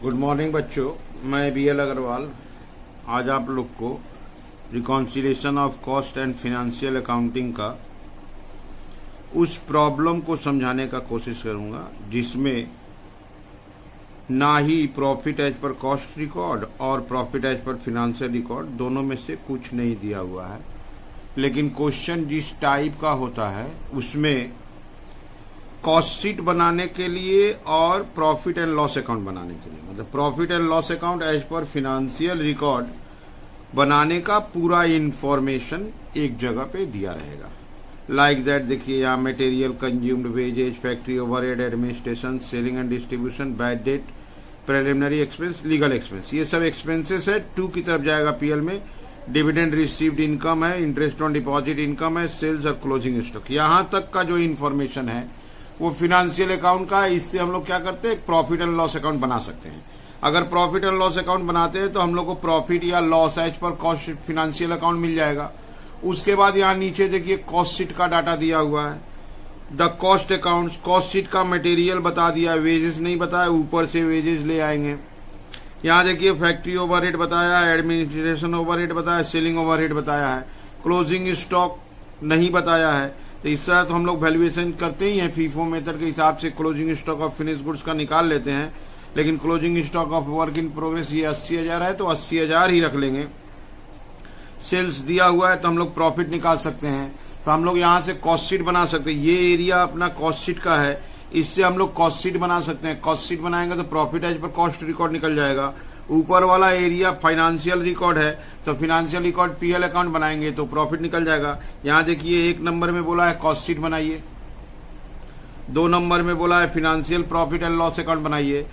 Good morning बच्चों, मैं BL Agarwal आज आप लोग को reconciliation of cost and financial accounting का उस प्रॉब्लम को समझाने का कोशिश करूंगा जिसमें ना ही profit as per cost record और profit as per financial record दोनों में से कुछ नहीं दिया हुआ है। लेकिन क्वेश्चन जिस टाइप का होता है उसमें कॉस्ट शीट बनाने के लिए और प्रॉफिट एंड लॉस अकाउंट बनाने के लिए, मतलब profit and loss account as per financial record बनाने का पूरा इंफॉर्मेशन एक जगह पे दिया रहेगा। लाइक दैट देखिए यहाँ material consumed, wages, factory overhead, administration, selling and distribution, bad debt, preliminary expense, legal expense, ये सब एक्सपेंसेस है। 2 की तरफ जाएगा PL में। डिविडेंड रिसीव्ड इनकम है, इंटरेस्ट ऑन डिपॉजिट इनकम है, सेल्स और क्लोजिंग स्टॉक, यहां तक का जो इन्फॉर्मेशन है वो फिनेंशियल अकाउंट का है। इससे हम लोग क्या करते हैं, एक प्रॉफिट एंड लॉस अकाउंट बना सकते हैं। अगर प्रॉफिट एंड लॉस अकाउंट बनाते हैं तो हम लोग को प्रॉफिट या loss as per cost financial account मिल जाएगा। उसके बाद यहाँ नीचे देखिए कॉस्ट शीट का डाटा दिया हुआ है। The cost account, cost sheet का मटेरियल बता दिया, वेजेस नहीं बताया, ऊपर से वेजेस ले आएंगे। यहाँ देखिए फैक्ट्री ओवरहेड बताया है, एडमिनिस्ट्रेशन ओवरहेड बताया, सेलिंग ओवरहेड बताया है, क्लोजिंग स्टॉक नहीं बताया है। तो इस तरह तो हम लोग वैल्यूएशन करते ही हैं, फीफो मेथड के हिसाब से closing stock of finish goods का निकाल लेते हैं। लेकिन closing stock of work in progress ये 80,000 है तो 80,000 ही रख लेंगे। सेल्स दिया हुआ है तो हम लोग प्रॉफिट निकाल सकते हैं। तो हम लोग यहाँ से कॉस्ट शीट बना सकते हैं। ये एरिया अपना कॉस्ट शीट का है, इससे हम लोग कॉस्ट शीट बना सकते हैं। कॉस्ट शीट बनाएंगे तो profit as per cost record निकल जाएगा। ऊपर वाला एरिया फाइनेंशियल रिकॉर्ड है तो फिनेंशियल रिकॉर्ड PL अकाउंट बनाएंगे तो प्रॉफिट निकल जाएगा। यहाँ देखिए 1 नंबर में बोला है कॉस्ट शीट बनाइए, 2 नंबर में बोला है financial profit and loss account बनाइए।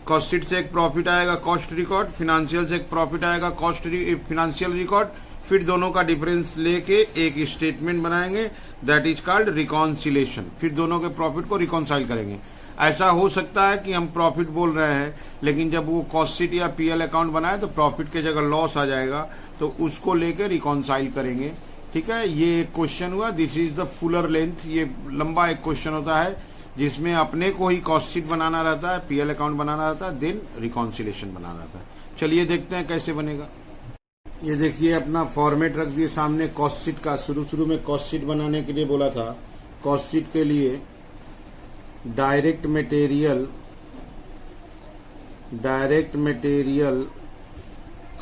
कॉस्ट शीट से एक प्रॉफिट आएगा कॉस्ट रिकॉर्ड, फिनेंशियल से एक प्रॉफिट आएगा कॉस्ट फिनेंशियल रिकॉर्ड, फिर दोनों का डिफरेंस लेके एक स्टेटमेंट बनाएंगे, दैट इज कॉल्ड रिकॉन्सिलेशन। फिर दोनों के प्रॉफिट को रिकॉन्साइल करेंगे। ऐसा हो सकता है कि हम प्रॉफिट बोल रहे हैं लेकिन जब वो कॉस्ट शीट या PL अकाउंट बनाए तो प्रॉफिट के जगह लॉस आ जाएगा, तो उसको लेकर रिकॉन्साइल करेंगे। ठीक है, ये एक क्वेश्चन हुआ। This is the Fuller length. ये लंबा एक क्वेश्चन होता है जिसमें अपने को ही कॉस्ट शीट बनाना रहता है, PL अकाउंट बनाना रहता है, देन रिकॉन्सिलेशन बनाना रहता है। चलिए देखते हैं कैसे बनेगा। ये देखिए अपना फॉर्मेट रख दिए सामने कॉस्ट शीट का। शुरू में कॉस्ट शीट बनाने के लिए बोला था। कॉस्ट शीट के लिए डायरेक्ट मटेरियल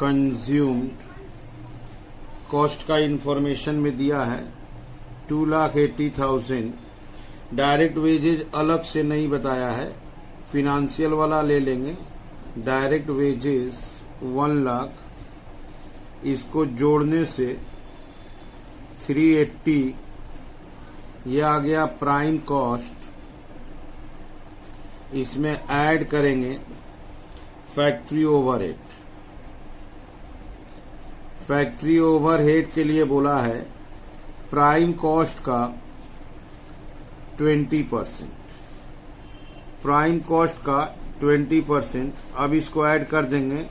कंज्यूम्ड कॉस्ट का इंफॉर्मेशन में दिया है 2,80,000। डायरेक्ट वेजेज अलग से नहीं बताया है, फिनेंशियल वाला ले लेंगे। डायरेक्ट वेजेज 1 लाख, इसको जोड़ने से 380, ये आ गया प्राइम कॉस्ट। इसमें ऐड करेंगे फैक्ट्री ओवरहेड। फैक्ट्री ओवरहेड के लिए बोला है प्राइम कॉस्ट का 20%, प्राइम कॉस्ट का 20%। अब इसको ऐड कर देंगे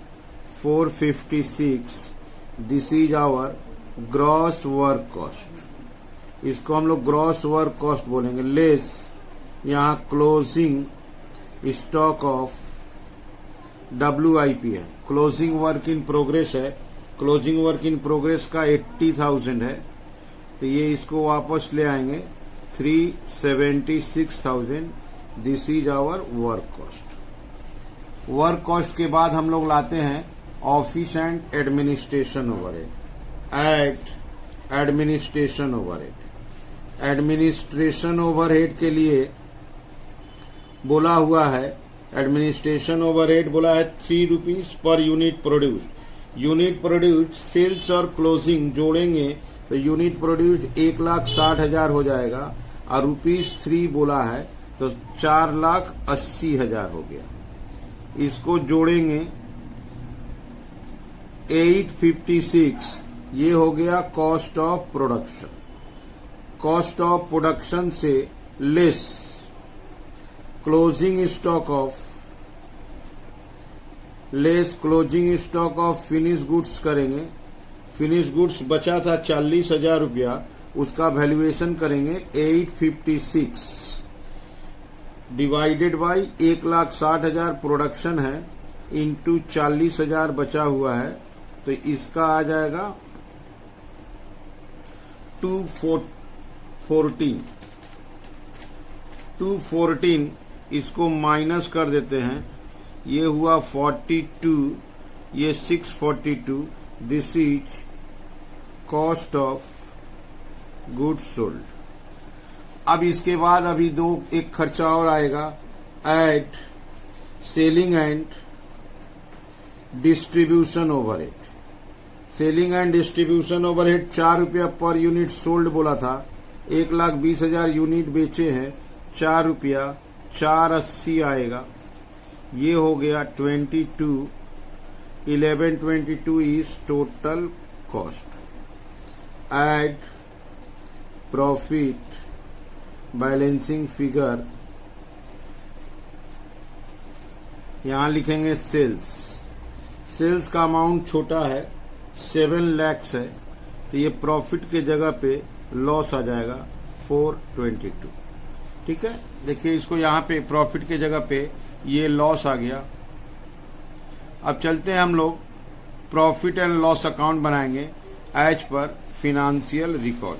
456। This is our gross work cost. इसको हम लोग ग्रॉस वर्क कॉस्ट बोलेंगे। लेस यहाँ क्लोजिंग स्टॉक ऑफ WIP है, क्लोजिंग वर्क इन प्रोग्रेस है। क्लोजिंग वर्क इन प्रोग्रेस का 80,000 है तो ये इसको वापस ले आएंगे 376,000। This is our work cost. Work cost के बाद हम लोग लाते हैं office and administration overhead. At administration overhead. Administration overhead के लिए बोला हुआ है, एडमिनिस्ट्रेशन ओवरहेड बोला है 3 rupees per unit produced. Unit produced sales और क्लोजिंग जोड़ेंगे तो यूनिट प्रोड्यूस्ड 1,60,000 हो जाएगा और ₹3 बोला है तो 4,80,000 हो गया। इसको जोड़ेंगे 856, ये हो गया cost of production. Cost of production से less closing stock of finish goods करेंगे। फिनिश गुड्स बचा था 40,000 रुपया, उसका वैल्यूएशन करेंगे 856 डिवाइडेड बाई 1,60,000 प्रोडक्शन है इंटू 40,000 बचा हुआ है, तो इसका आ जाएगा 214। इसको माइनस कर देते हैं, ये हुआ 42, ये 642। This is cost of goods sold. अब इसके बाद अभी एक खर्चा और आएगा, add selling and distribution overhead. Selling and distribution overhead 4 रुपया पर यूनिट सोल्ड बोला था, 1,20,000 यूनिट बेचे हैं, 4 रुपया 480 आएगा। ये हो गया 22, 1122 is total cost. Add profit balancing figure, यहां लिखेंगे सेल्स का अमाउंट छोटा है, 7 lakhs है, तो ये प्रॉफिट के जगह पे लॉस आ जाएगा 422। ठीक है, देखिए इसको यहां पे प्रॉफिट के जगह पे ये लॉस आ गया। अब चलते हैं हम लोग प्रॉफिट एंड लॉस अकाउंट बनाएंगे एज पर फिनेंशियल रिकॉर्ड।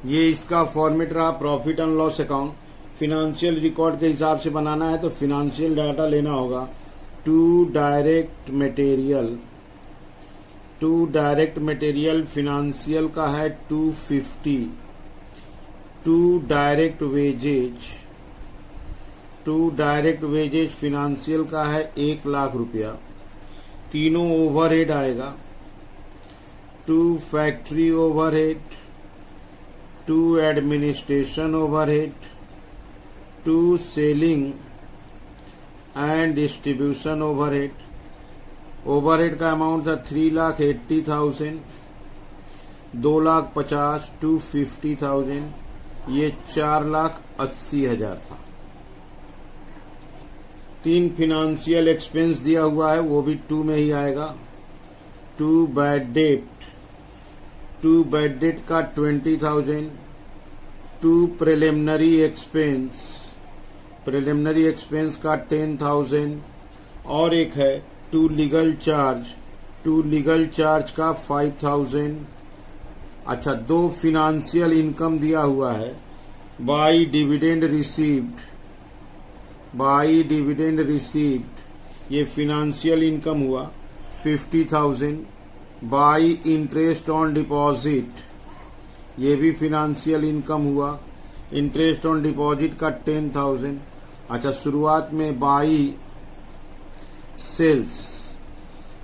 ये इसका फॉर्मेट रहा, profit and loss account. Financial record के हिसाब से बनाना है तो फिनेंशियल डाटा लेना होगा। टू डायरेक्ट मटेरियल फिनेंशियल का है 250। टू डायरेक्ट वेजेज फिनेंशियल का है 1 लाख रुपया। तीनों ओवरहेड आएगा, 2 factory overhead, 2 administration overhead, 2 selling and distribution overhead. Overhead का अमाउंट था 3,80,000, 2,50,000, 250,000, ये 4,80,000 था। 3 फिनेंशियल एक्सपेंस दिया हुआ है, वो भी 2 में ही आएगा। 2 बैड डेट का 20,000, 2 प्रिलिमिनरी एक्सपेंस का 10,000, और एक है 2 लीगल चार्ज का 5,000। अच्छा, 2 फिनेंशियल इनकम दिया हुआ है, बाई डिविडेंड रिसीव्ड, ये फिनेंशियल इनकम हुआ 50,000। बाई इंटरेस्ट ऑन डिपॉजिट, ये भी फिनेंशियल इनकम हुआ, इंटरेस्ट ऑन डिपॉजिट का 10,000। अच्छा, शुरुआत में बाई सेल्स,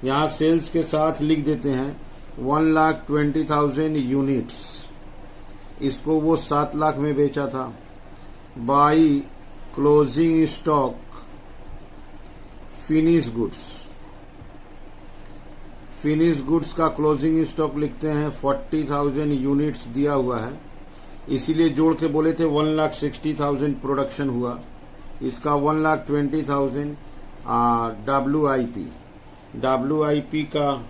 यहां सेल्स के साथ लिख देते हैं 1,20,000 यूनिट्स, इसको वो 7 लाख में बेचा था। By closing stock finish goods का क्लोजिंग स्टॉक लिखते हैं 40,000 यूनिट्स दिया हुआ है, इसीलिए जोड़ के बोले थे 1,60,000 प्रोडक्शन हुआ। इसका 1,20,000 WIP का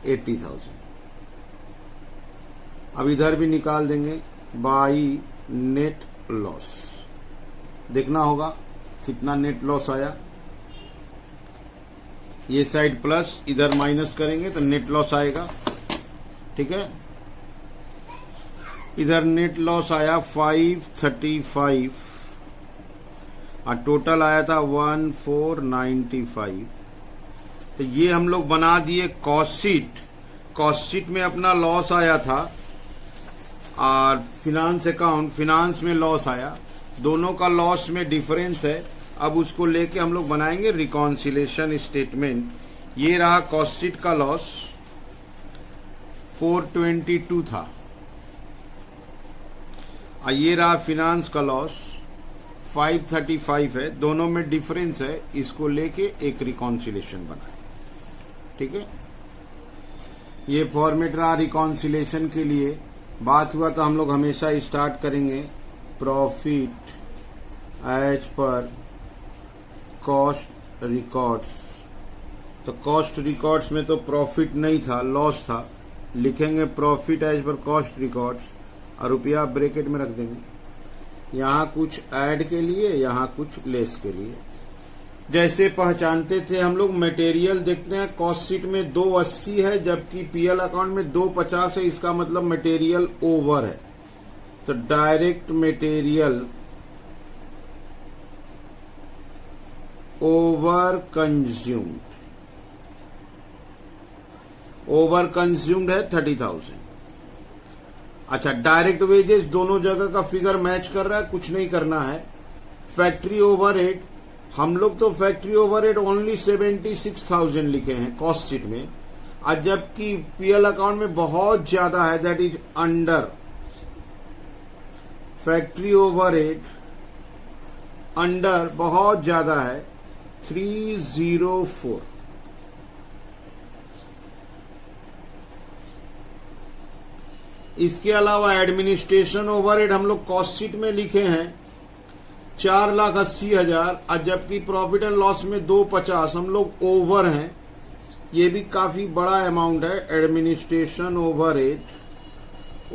80,000। अब इधर भी निकाल देंगे बाई नेट लॉस, देखना होगा कितना नेट लॉस आया। ये साइड प्लस, इधर माइनस करेंगे तो नेट लॉस आएगा। ठीक है, इधर नेट लॉस आया 535 और टोटल आया था 1,495। तो ये हम लोग बना दिए कॉस्ट शीट में अपना लॉस आया था और फिनांस में लॉस आया, दोनों का लॉस में डिफरेंस है। अब उसको लेके हम लोग बनाएंगे रिकॉन्सिलेशन स्टेटमेंट। ये रहा कॉस्ट शीट का लॉस 422 था और ये रहा फिनांस का लॉस 535 है, दोनों में डिफरेंस है, इसको लेके एक रिकॉन्सिलेशन बनाए। ठीक है, ये फॉर्मेट रहा रिकॉन्सिलेशन के लिए। बात हुआ तो हम लोग हमेशा स्टार्ट करेंगे profit as per cost records. तो कॉस्ट रिकॉर्ड्स में तो प्रॉफिट नहीं था, लॉस था, लिखेंगे profit as per cost records और रुपया ब्रैकेट में रख देंगे। यहां कुछ ऐड के लिए, यहां कुछ लेस के लिए। जैसे पहचानते थे हम लोग, मटेरियल देखते हैं कॉस्ट शीट में 280 है जबकि पीएल अकाउंट में 250 है, इसका मतलब मटेरियल ओवर है। तो डायरेक्ट मटेरियल ओवर कंज्यूम्ड है 30,000। अच्छा, डायरेक्ट वेजेस दोनों जगह का फिगर मैच कर रहा है, कुछ नहीं करना है। फैक्ट्री ओवरहेड, हम लोग तो फैक्ट्री ओवरहेड ओनली 76,000 लिखे हैं कॉस्ट शीट में, और जबकि पीएल अकाउंट में बहुत ज्यादा है, that is under factory overhead, under बहुत ज्यादा है 304। इसके अलावा एडमिनिस्ट्रेशन ओवरहेड हम लोग कॉस्ट शीट में लिखे हैं 4,80,000, और जबकि प्रॉफिट एंड लॉस में 250, हम लोग ओवर हैं। ये भी काफी बड़ा अमाउंट है। Administration overhead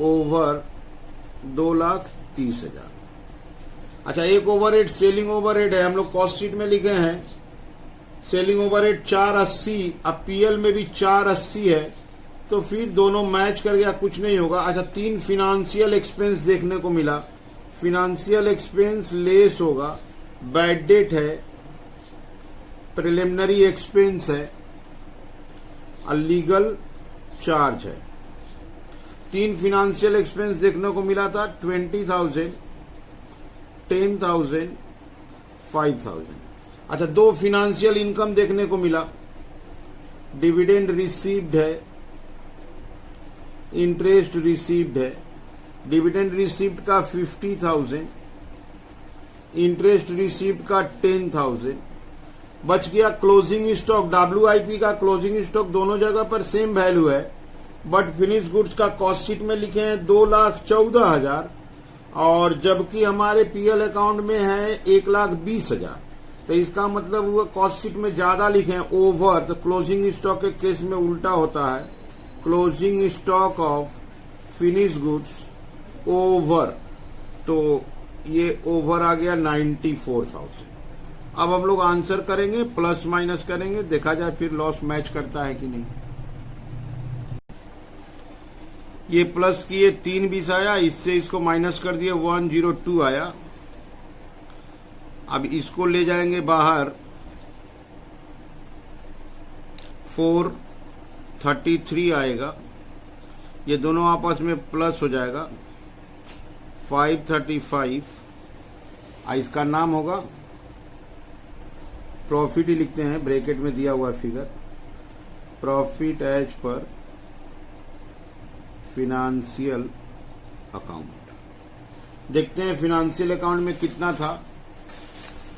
over 2,30,000। अच्छा, एक ओवरहेड सेलिंग ओवरहेड है, हम लोग कॉस्ट शीट में लिखे हैं सेलिंग ओवरहेड 480, अब पीएल में भी 480 है, तो फिर दोनों मैच कर गया, कुछ नहीं होगा। अच्छा, 3 फिनेंशियल एक्सपेंस देखने को मिला। फिनेंशियल एक्सपेंस लेस होगा, बैड डेट है, प्रिलिमिनरी एक्सपेंस है और लीगल चार्ज है। 3 फिनेंशियल एक्सपेंस देखने को मिला था, 20,000, 10,000, 5,000। अच्छा, 2 फिनेंशियल इनकम देखने को मिला, डिविडेंड रिसीव्ड है, इंटरेस्ट रिसीव्ड है। डिविडेंड रिसीव्ड का 50,000, इंटरेस्ट रिसीव्ड का 10,000। बच गया क्लोजिंग स्टॉक। WIP का क्लोजिंग स्टॉक दोनों जगह पर सेम वैल्यू है, बट फिनिश गुड्स का कॉस्ट शीट में लिखे हैं 2,14,000, और जबकि हमारे पीएल अकाउंट में है 1,20,000। तो इसका मतलब हुआ कॉस्ट शीट में ज्यादा लिखे हैं ओवर, तो क्लोजिंग स्टॉक के केस में उल्टा होता है, closing stock of finish goods over, तो ये ओवर आ गया 94,000। अब हम लोग आंसर करेंगे, प्लस माइनस करेंगे, देखा जाए फिर लॉस मैच करता है कि नहीं। ये प्लस किए 320 आया, इससे इसको माइनस कर दिए 102 आया। अब इसको ले जाएंगे बाहर, 433 आएगा, ये दोनों आपस में प्लस हो जाएगा 535। इसका नाम होगा प्रॉफिट ही लिखते हैं, ब्रैकेट में दिया हुआ figure, profit as per financial account. देखते हैं फिनेंशियल अकाउंट में कितना था,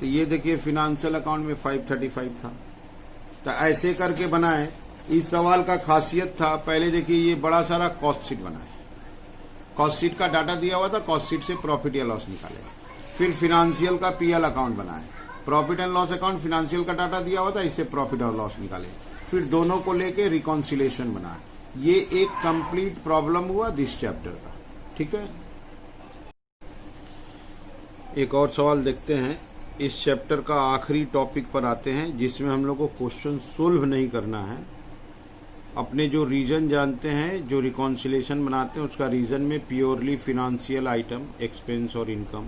तो ये देखिए फिनेंशियल अकाउंट में 535 था। तो ऐसे करके बनाए। इस सवाल का खासियत था, पहले देखिए ये बड़ा सारा कॉस्ट शीट बनाए, कॉस्ट शीट का डाटा दिया हुआ था, कॉस्ट शीट से प्रॉफिट या लॉस निकाले। फिर फिनेंशियल का पीएल अकाउंट बनाए, profit and loss account, financial का डाटा दिया हुआ था, इससे प्रॉफिट और लॉस निकाले। फिर दोनों को लेके रिकॉन्सिलेशन बनाए। ये एक कंप्लीट प्रॉब्लम हुआ दिस चैप्टर का। ठीक है, एक और सवाल देखते हैं। इस चैप्टर का आखिरी टॉपिक पर आते हैं, जिसमें हम लोग को क्वेश्चन सोल्व नहीं करना है, अपने जो रीजन जानते हैं, जो रिकॉन्सिलेशन बनाते हैं, उसका रीजन में प्योरली फिनेंशियल आइटम, एक्सपेंस और इनकम,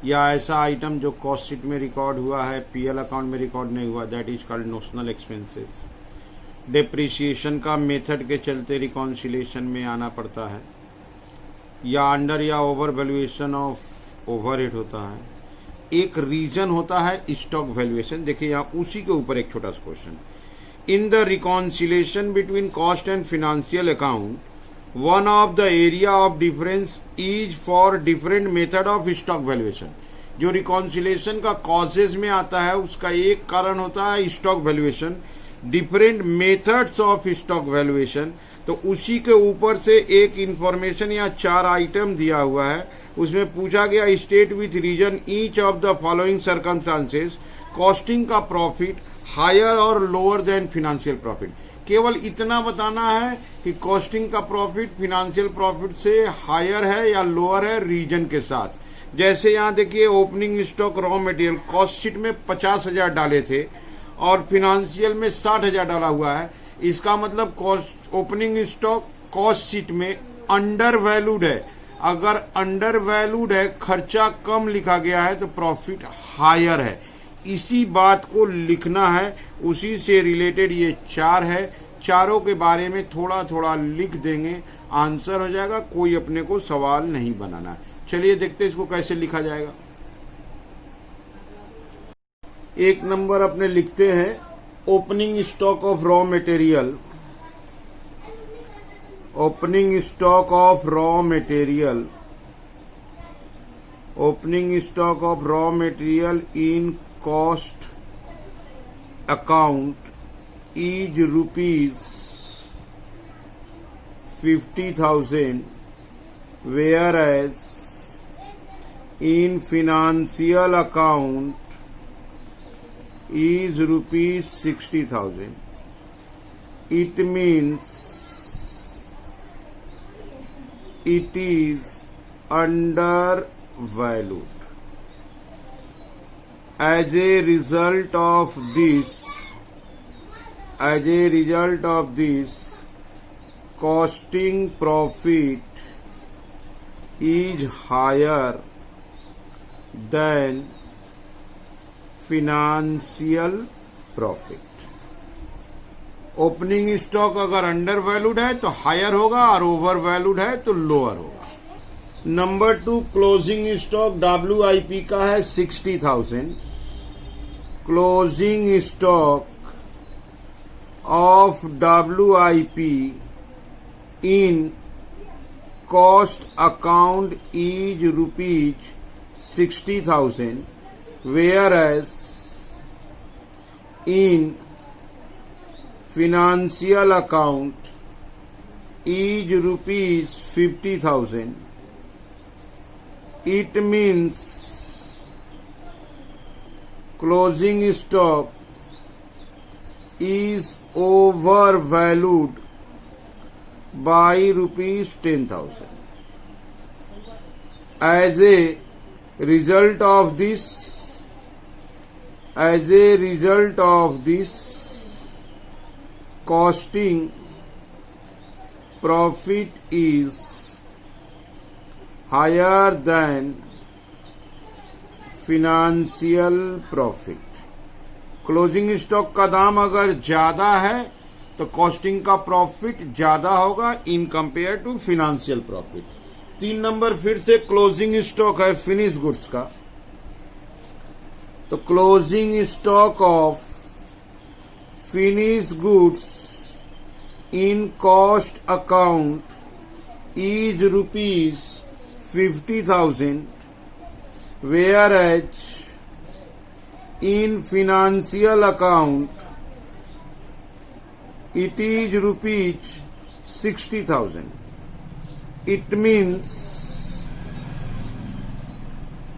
या ऐसा आइटम जो कॉस्ट शीट में रिकॉर्ड हुआ है, पीएल अकाउंट में रिकॉर्ड नहीं हुआ, that is called notional expenses. Depreciation का मेथड के चलते रिकॉन्सिलेशन में आना पड़ता है, या अंडर या ओवर वैल्यूएशन ऑफ ओवरहेड होता है। एक रीजन होता है स्टॉक वैल्यूएशन। देखिए यहाँ उसी के ऊपर एक छोटा सा question, in the reconciliation between cost and financial account, one of the area of difference is for different method of stock valuation. जो रिकॉन्सिलेशन का कॉजेज में आता है, उसका एक कारण होता है stock valuation, different methods of stock valuation. तो उसी के ऊपर से एक इंफॉर्मेशन या 4 आइटम दिया हुआ है, उसमें पूछा गया state with reason each of the following circumstances, costing का प्रॉफिट हायर और लोअर देन फिनेंशियल प्रॉफिट। केवल इतना बताना है कि कॉस्टिंग का प्रॉफिट फिनेंशियल प्रॉफिट से हायर है या लोअर है रीजन के साथ। जैसे यहाँ देखिए opening stock raw material cost sheet में 50,000 डाले थे और फिनेंशियल में 60,000 डाला हुआ है। इसका मतलब cost opening stock cost sheet में अंडर वैल्यूड है। अगर अंडर वैल्यूड है, खर्चा कम लिखा गया है, तो प्रॉफिट हायर है। इसी बात को लिखना है, उसी से रिलेटेड ये चार है। चारों के बारे में थोड़ा थोड़ा लिख देंगे, आंसर हो जाएगा। कोई अपने को सवाल नहीं बनाना। चलिए देखते हैं इसको कैसे लिखा जाएगा। एक नंबर अपने लिखते हैं opening stock of raw material. Opening stock of raw material, opening stock of raw material in cost account is rupees 50,000, whereas in financial account is rupees 60,000. It means it is undervalued. As a result of this, costing profit is higher than financial profit. Opening stock अगर under valued है तो higher होगा और over valued है तो lower होगा। Number 2, closing stock WIP का है 60,000। Closing stock of WIP in cost account is rupees 60,000, whereas in financial account is rupees 50,000. It means closing stock is overvalued by rupees 10,000. As a result of this, costing profit is higher than financial profit. Closing stock का दाम अगर ज्यादा है तो costing का profit ज्यादा होगा in compare to financial profit. 3 number फिर से क्लोजिंग स्टॉक है फिनिश गुड्स का। तो closing stock of finish goods in cost account is rupees 50,000, whereas in financial account it is rupees 60,000. It means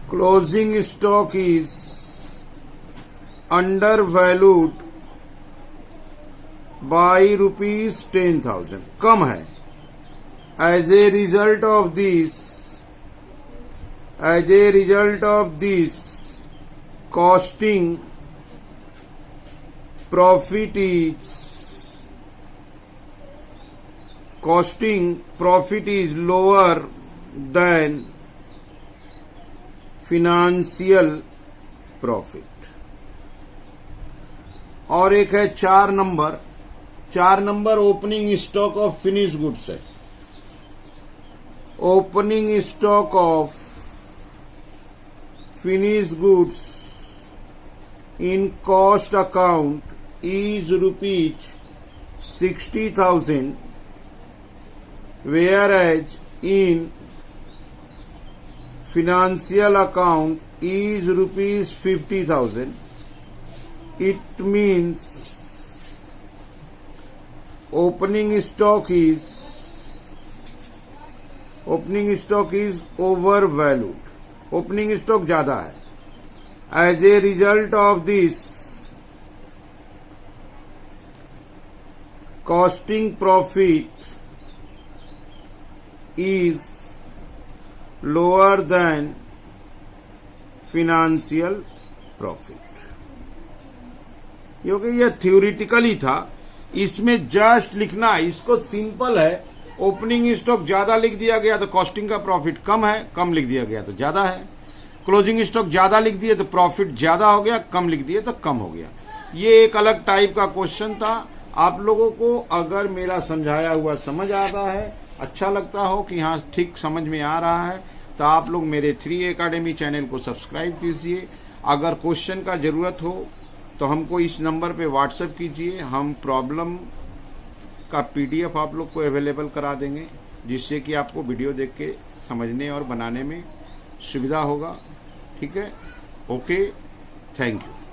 closing stock is undervalued by rupees 10,000, कम है। As a result of this, costing profit is lower than financial profit. और एक है 4 number opening stock of finish goods है। Opening stock of finish goods in cost account is rupees 60,000, whereas in financial account is rupees 50,000. It means opening stock is overvalued. Opening stock ज्यादा है। As a result of this, costing profit is lower than financial profit. क्योंकि ये theoretically था, इसमें just लिखना, इसको simple है। Opening stock ज्यादा लिख दिया गया तो कॉस्टिंग का प्रॉफिट कम है, कम लिख दिया गया तो ज्यादा है। क्लोजिंग स्टॉक ज्यादा लिख दिए तो प्रॉफिट ज्यादा हो गया, कम लिख दिए तो कम हो गया। ये एक अलग टाइप का क्वेश्चन था। आप लोगों को अगर मेरा समझाया हुआ समझ आता है, अच्छा लगता हो कि हाँ ठीक समझ में आ रहा है, तो आप लोग मेरे 3 एकेडमी चैनल को सब्सक्राइब कीजिए। अगर क्वेश्चन का जरूरत हो तो हमको इस नंबर पे व्हाट्सएप कीजिए, हम प्रॉब्लम का पीडीएफ आप लोग को अवेलेबल करा देंगे, जिससे कि आपको वीडियो देख के समझने और बनाने में सुविधा होगा। ठीक है, ओके, थैंक यू।